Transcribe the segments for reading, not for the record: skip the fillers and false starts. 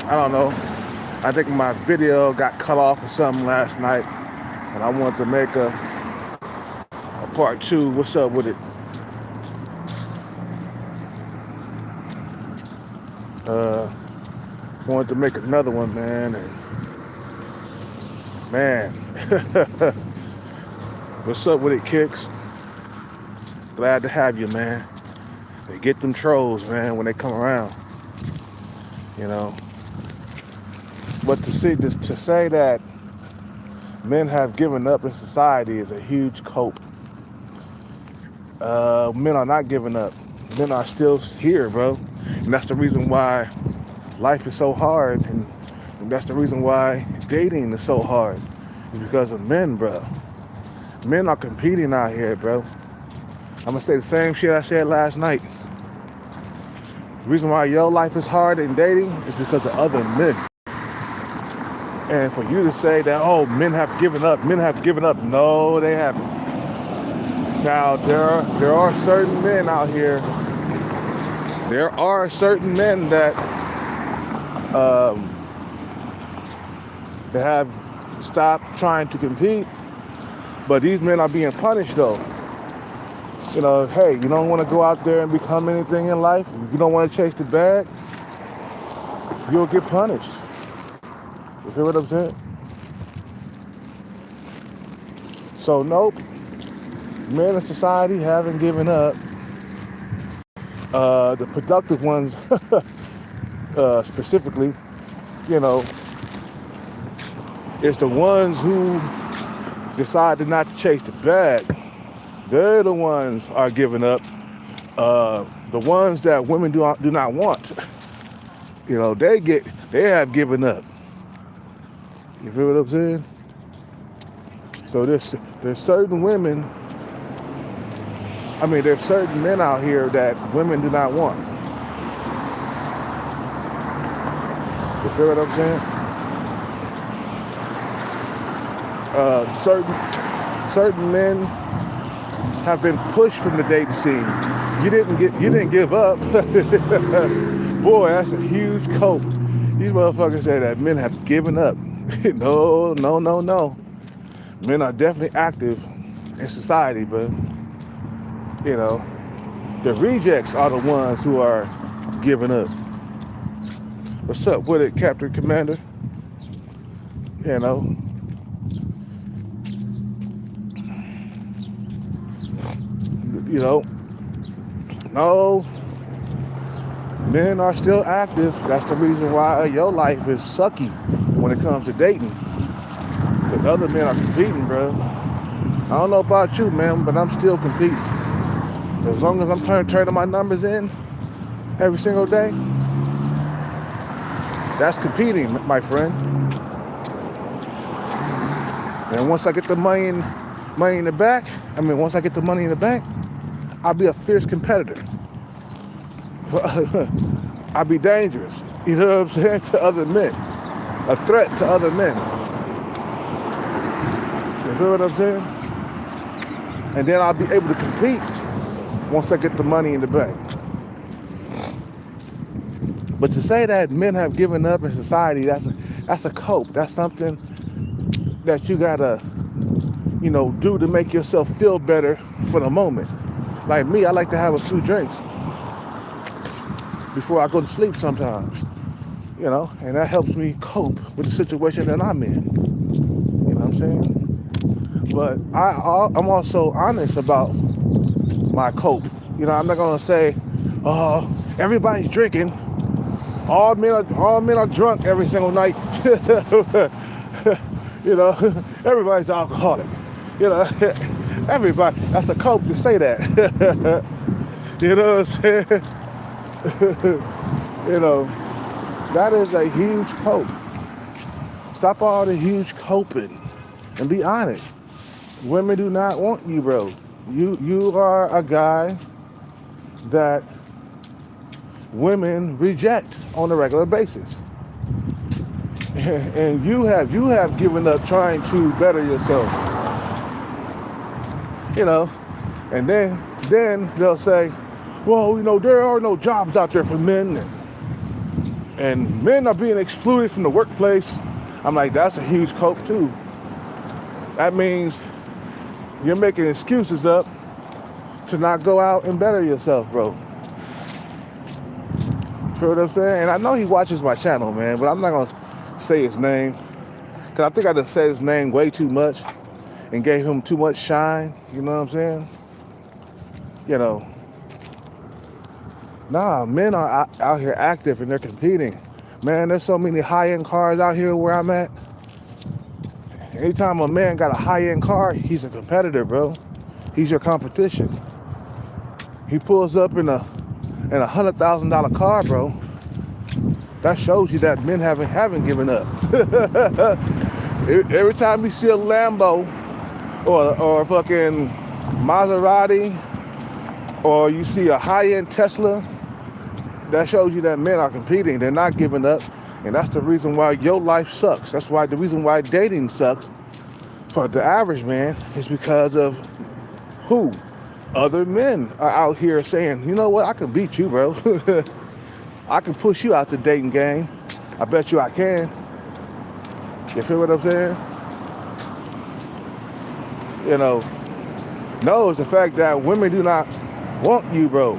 I don't know. I think my video got cut off or something last night, and I wanted to make a part two. What's up with it? Uh, Wanted to make another one, man. And man, what's up with it, Kicks? Glad to have you, man. They get them trolls, man, when they come around. You know. But to say that men have given up in society is a huge cope. Men are not giving up. Men are still here, bro. And that's the reason why life is so hard, and that's the reason why dating is so hard. It's because of men, bro. Men are competing out here, bro. I'm gonna say the same shit I said last night. The reason why your life is hard in dating is because of other men. And for you to say that, oh, men have given up, no, they haven't. Now, there are certain men out here, there are certain men that have stopped trying to compete, but these men are being punished, though. You know, hey, you don't want to go out there and become anything in life, if you don't want to chase the bag, you'll get punished. You feel what I'm saying? So, nope. Men in society haven't given up. The productive ones, specifically, you know, it's the ones who decided not to chase the bag. They're the ones are giving up. The ones that women do not want, you know, they have given up. You feel what I'm saying? So there's certain women. There's certain men out here that women do not want. You feel what I'm saying? Certain men have been pushed from the dating scene. You didn't give up. Boy, that's a huge cope. These motherfuckers say that men have given up. No. Men are definitely active in society, but you know, the rejects are the ones who are giving up. What's up with it, Captain Commander? You know. No, men are still active. That's the reason why your life is sucky when it comes to dating. Because other men are competing, bro. I don't know about you, man, but I'm still competing. As long as I'm turning my numbers in every single day, that's competing, my friend. And once I get the money in the bank, I'll be a fierce competitor. I'll be dangerous, you know what I'm saying, to other men. A threat to other men. You feel what I'm saying? And then I'll be able to compete once I get the money in the bank. But to say that men have given up in society, that's a cope. That's something that you gotta, do to make yourself feel better for the moment. Like me, I like to have a few drinks before I go to sleep sometimes, and that helps me cope with the situation that I'm in. You know what I'm saying? But I'm also honest about my cope. I'm not gonna say, oh, everybody's drinking. All men are drunk every single night. Everybody's alcoholic. Everybody. That's a cope to say that. You know what I'm saying? That is a huge cope. Stop all the huge coping and be honest. Women do not want you, bro. You are a guy that women reject on a regular basis. And you have given up trying to better yourself. And then they'll say, well, there are no jobs out there for men. And men are being excluded from the workplace. I'm like, that's a huge cope too. That means you're making excuses up to not go out and better yourself, bro. Feel what I'm saying? And I know he watches my channel, man, but I'm not gonna say his name. Cause I think I just said his name way too much and gave him too much shine, you know what I'm saying? You know, nah, men are out here active and they're competing. Man, there's so many high-end cars out here where I'm at. Anytime a man got a high-end car, he's a competitor, bro. He's your competition. He pulls up in a $100,000 car, bro. That shows you that men haven't given up. Every time you see a Lambo or a fucking Maserati or you see a high-end Tesla, that shows you that men are competing. They're not giving up. And that's the reason why your life sucks. That's why the reason why dating sucks for the average man is because of who? Other men are out here saying, you know what, I can beat you, bro. I can push you out the dating game. I bet you I can. You feel what I'm saying? You know, no, it's the fact that women do not want you, bro.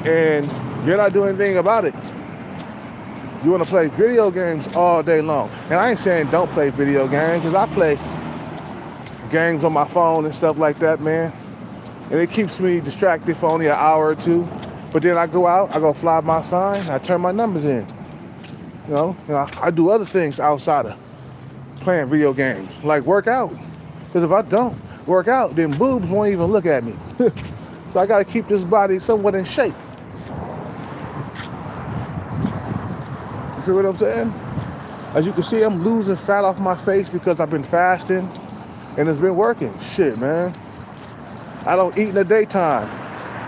And you're not doing anything about it. You want to play video games all day long. And I ain't saying don't play video games, because I play games on my phone and stuff like that, man. And it keeps me distracted for only an hour or two. But then I go out, I go fly my sign, I turn my numbers in. You know, I do other things outside of playing video games, like work out. Because if I don't work out, then boobs won't even look at me. So I got to keep this body somewhat in shape. You feel what I'm saying? As you can see, I'm losing fat off my face because I've been fasting and it's been working. Shit, man. I don't eat in the daytime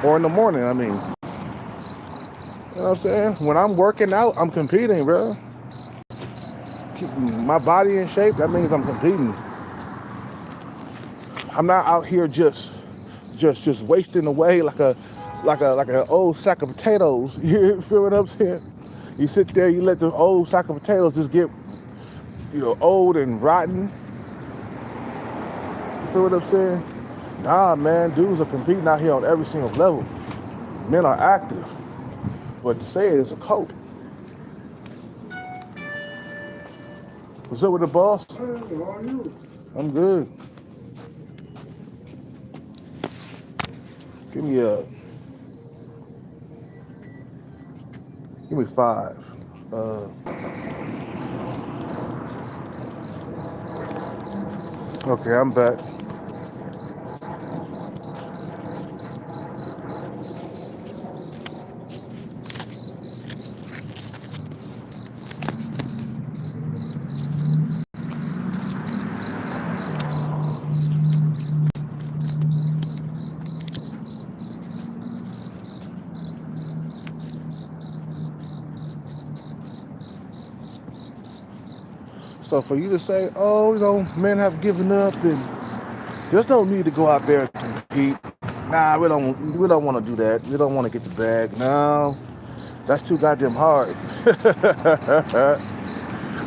or in the morning, I mean. You know what I'm saying? When I'm working out, I'm competing, bro. Keeping my body in shape, that means I'm competing. I'm not out here just wasting away like an old sack of potatoes. You feel what I'm saying? You sit there, you let the old sack of potatoes just get, old and rotten. You feel what I'm saying? Nah, man, dudes are competing out here on every single level. Men are active. But to say it is a cope. What's up with the boss? How are you? I'm good. Give me 5. Okay, I'm back. So for you to say, oh, men have given up and there's no need to go out there and compete. Nah, we don't want to do that. We don't want to get the bag. No, that's too goddamn hard.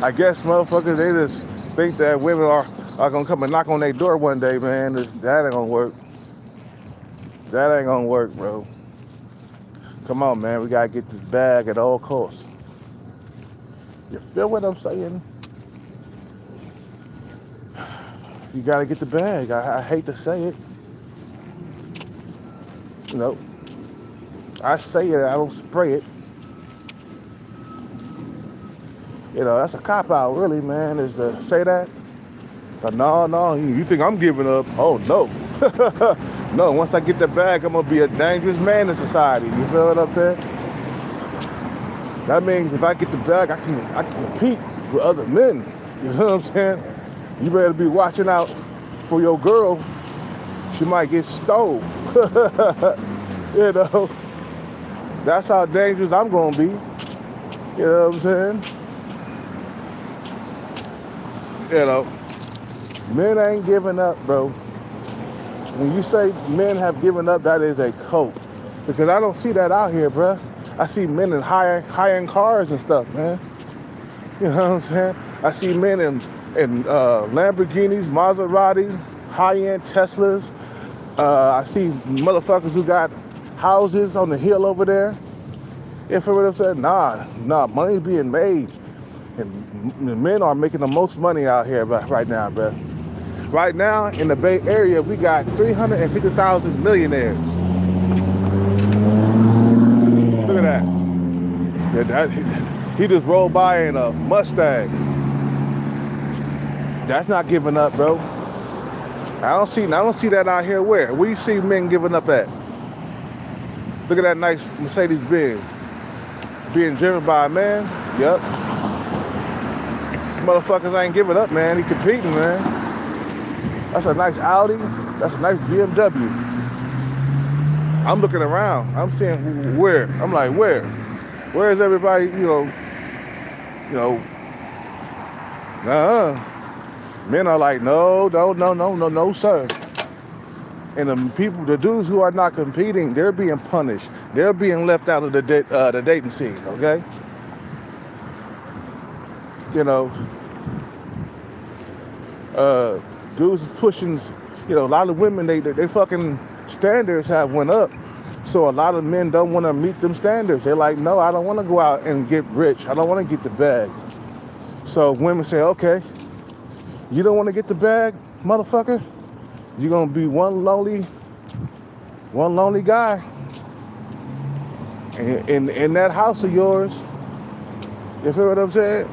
I guess motherfuckers, they just think that women are gonna come and knock on their door one day, man. That ain't gonna work. That ain't gonna work, bro. Come on, man. We gotta get this bag at all costs. You feel what I'm saying? You gotta get the bag. I hate to say it. I say it, I don't spray it. That's a cop-out, really, man, is to say that. But no, you think I'm giving up? Oh, no. No, once I get the bag, I'm gonna be a dangerous man in society. You feel what I'm saying? That means if I get the bag, I can compete with other men. You know what I'm saying? You better be watching out for your girl. She might get stole. That's how dangerous I'm gonna be. You know what I'm saying? Men ain't giving up, bro. When you say men have given up, that is a cope. Because I don't see that out here, bro. I see men in high-end cars and stuff, man. You know what I'm saying? I see men in Lamborghinis, Maseratis, high-end Teslas. I see motherfuckers who got houses on the hill over there. You feel what I'm saying? Nah, money's being made. And men are making the most money out here right now, bro. Right now, in the Bay Area, we got 350,000 millionaires. Look at that. He just rolled by in a Mustang. That's not giving up, bro. I don't see that out here. Where you see men giving up at? Look at that nice Mercedes-Benz being driven by a man. Yep. Motherfuckers ain't giving up, man. He competing, man. That's a nice Audi. That's a nice BMW. I'm looking around. I'm seeing where. I'm like, where? Where is everybody? Men are like, no, sir. And the dudes who are not competing, they're being punished. They're being left out of the dating scene. Okay. Dudes pushing. A lot of women, they fucking standards have went up. So a lot of men don't want to meet them standards. They're like, no, I don't want to go out and get rich. I don't want to get the bag. So women say, okay, you don't want to get the bag, motherfucker? You're going to be one lonely guy in that house of yours. You feel what I'm saying?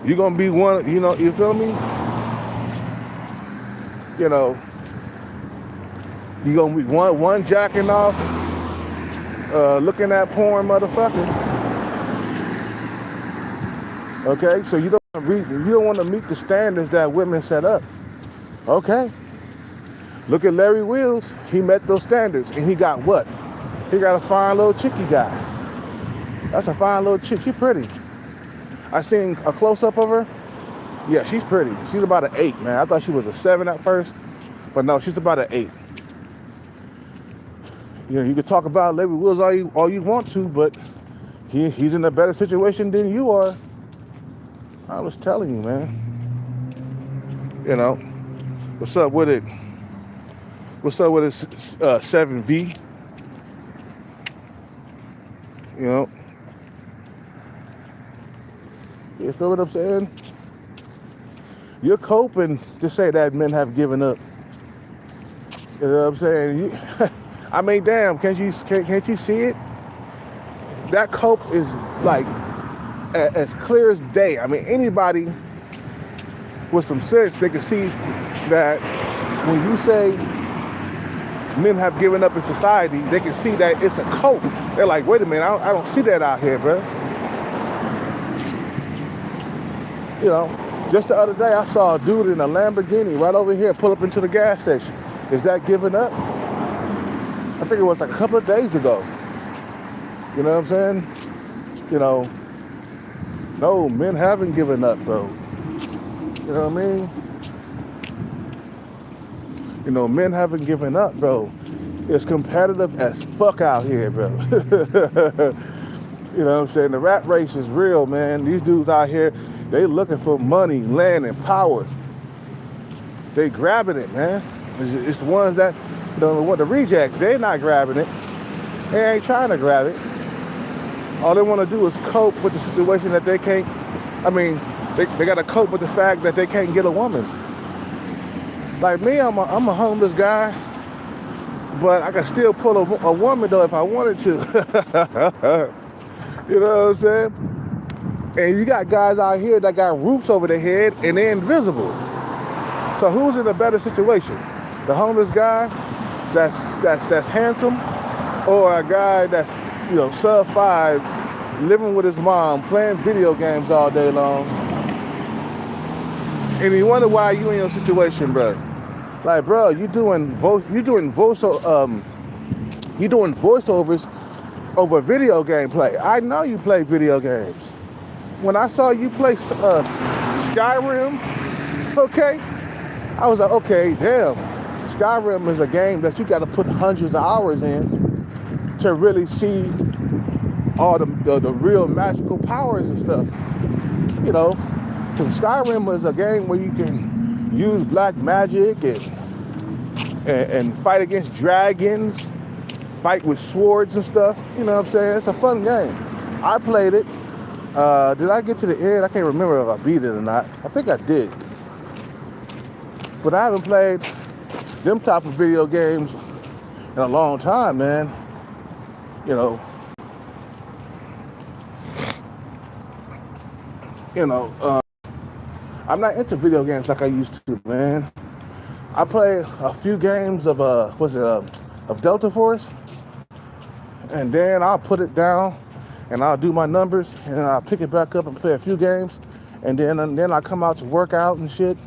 You're going to be one, you feel me? You're going to be one jacking off, looking at porn motherfucker. Okay, so you don't want to meet the standards that women set up. Okay. Look at Larry Wheels. He met those standards, and he got what? He got a fine little chick he got. That's a fine little chick. She's pretty. I seen a close-up of her. Yeah, she's pretty. She's about an 8, man. I thought she was a 7 at first, but no, she's about an 8. You can talk about Larry Wheels all you want to, but he's in a better situation than you are. I was telling you, man. What's up with it? What's up with it, 7V? You feel what I'm saying? You're coping to say that men have given up. You know what I'm saying? I mean, damn, can't you see it? That cope is like as clear as day. I mean, anybody with some sense, they can see that when you say men have given up in society, they can see that it's a cope. They're like, wait a minute, I don't see that out here, bro. Just the other day, I saw a dude in a Lamborghini right over here pull up into the gas station. Is that giving up? I think it was like a couple of days ago. You know what I'm saying? No, men haven't given up, bro. You know what I mean? Men haven't given up, bro. It's competitive as fuck out here, bro. You know what I'm saying? The rat race is real, man. These dudes out here, they looking for money, land, and power. They grabbing it, man. It's the ones that, the rejects, they're not grabbing it. They ain't trying to grab it. All they want to do is cope with the situation that they can't, they got to cope with the fact that they can't get a woman. Like me, I'm a homeless guy, but I can still pull a woman, though, if I wanted to. You know what I'm saying? And you got guys out here that got roofs over their head and they're invisible. So who's in a better situation? The homeless guy that's handsome, or a guy that's sub 5, living with his mom, playing video games all day long? And you wonder why you in your situation, bro. Like, bro, you doing voiceovers over video game play. I know you play video games. When I saw you play Skyrim, okay, I was like, okay, damn. Skyrim is a game that you got to put hundreds of hours in to really see all the real magical powers and stuff. You know, because Skyrim was a game where you can use black magic and fight against dragons, fight with swords and stuff. You know what I'm saying? It's a fun game. I played it. Did I get to the end? I can't remember if I beat it or not. I think I did. But I haven't played them type of video games in a long time, man. You know, I'm not into video games like I used to, man. I play a few games of of Delta Force, and then I'll put it down and I'll do my numbers, and then I'll pick it back up and play a few games, and then I come out to work out and shit,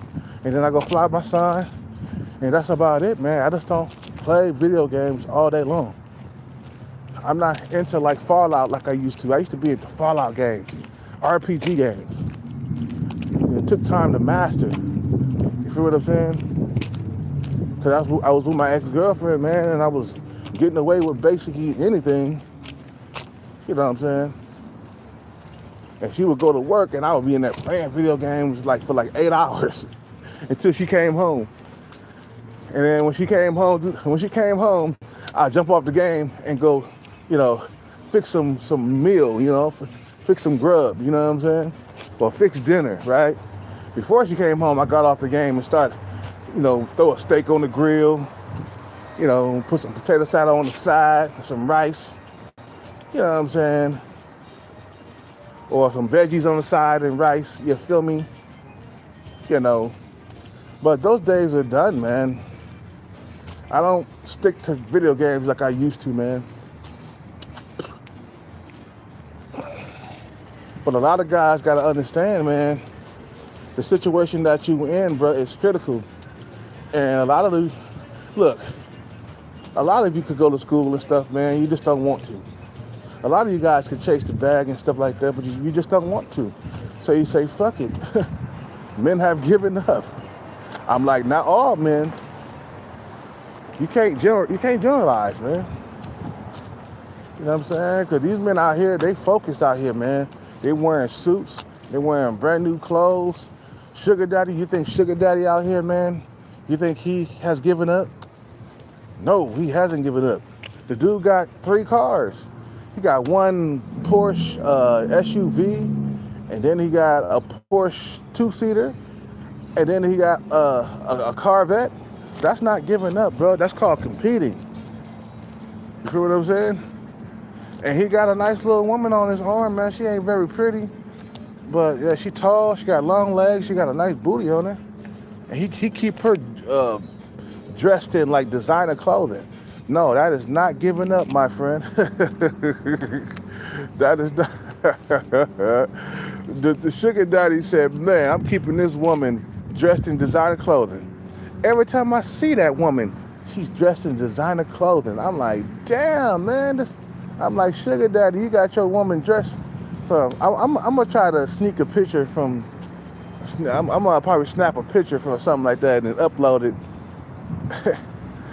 and then I go fly my son, and that's about it, man. I just don't play video games all day long. I'm not into like Fallout like I used to. I used to be into Fallout games, RPG games. It took time to master. You feel what I'm saying? Because I was with my ex-girlfriend, man, and I was getting away with basically anything. You know what I'm saying? And she would go to work, and I would be in there playing video games for like 8 hours until she came home. And then when she came home, I'd jump off the game and go, fix some meal, fix some grub, you know what I'm saying? Or fix dinner, right? Before she came home, I got off the game and started, throw a steak on the grill, put some potato salad on the side, some rice, you know what I'm saying? Or some veggies on the side and rice, you feel me? But those days are done, man. I don't stick to video games like I used to, man. But a lot of guys got to understand, man, the situation that you in, bro, is critical. And a lot of you could go to school and stuff, man, you just don't want to. A lot of you guys could chase the bag and stuff like that, but you just don't want to. So you say, fuck it. Men have given up. I'm like, not all men. You can't generalize, man. You know what I'm saying? Because these men out here, they focused out here, man. They wearing suits. They wearing brand new clothes. Sugar daddy, you think sugar daddy out here, man? You think he has given up? No, he hasn't given up. The dude got 3 cars. He got one Porsche SUV, and then he got a Porsche 2-seater, and then he got a Corvette. That's not giving up, bro. That's called competing. You feel what I'm saying? And he got a nice little woman on his arm, man. She ain't very pretty, but yeah, she tall. She got long legs. She got a nice booty on her, and he keep her dressed in like designer clothing. No, that is not giving up, my friend. That is not. The sugar daddy said, man, I'm keeping this woman dressed in designer clothing. Every time I see that woman, she's dressed in designer clothing. I'm like, damn, man. I'm like, sugar daddy, you got your woman dressed from. I'm gonna try to sneak a picture from. I'm gonna probably snap a picture from something like that and upload it,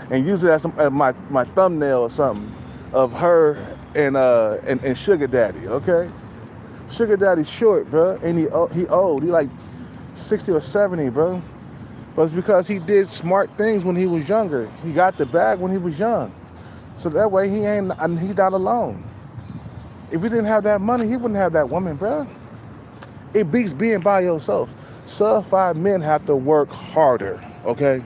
and use it as my thumbnail or something of her and sugar daddy. Okay, sugar daddy's short, bro, and he old. He like 60 or 70, bro. But it's because he did smart things when he was younger. He got the bag when he was young. So that way he's not alone. If he didn't have that money, he wouldn't have that woman, bro. It beats being by yourself. Sub-5 men have to work harder, okay?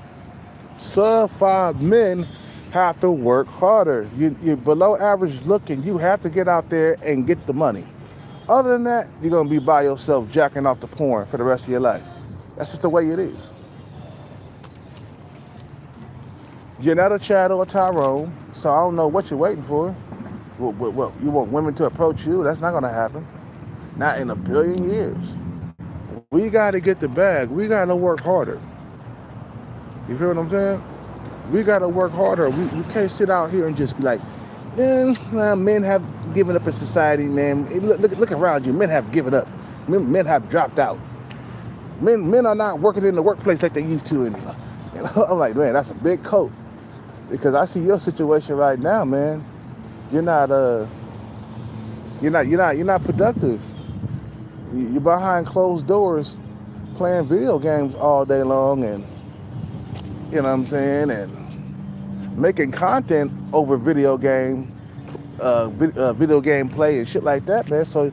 Sub-5 men have to work harder. You're below average looking. You have to get out there and get the money. Other than that, you're going to be by yourself jacking off the porn for the rest of your life. That's just the way it is. You're not a Chad or a Tyrone, so I don't know what you're waiting for. Well, you want women to approach you? That's not going to happen. Not in a billion years. We got to get the bag. We got to work harder. You feel what I'm saying? We got to work harder. We can't sit out here and just be like, men have given up in society, man. Look around you. Men have given up. Men have dropped out. Men are not working in the workplace like they used to anymore. I'm like, man, that's a big coat. Because I see your situation right now, man. you're not you're not productive. You're behind closed doors playing video games all day long, and you know what I'm saying, and making content over video game play and shit like that, man. So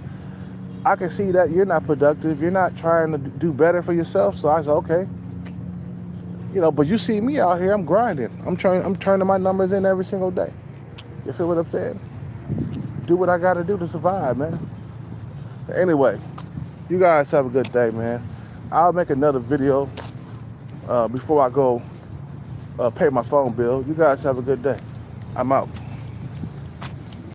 I can see that you're not productive. You're not trying to do better for yourself. So I said, okay, but you see me out here, I'm grinding. I'm turning my numbers in every single day. You feel what I'm saying? Do what I got to do to survive, man. Anyway, you guys have a good day, man. I'll make another video before I go pay my phone bill. You guys have a good day. I'm out.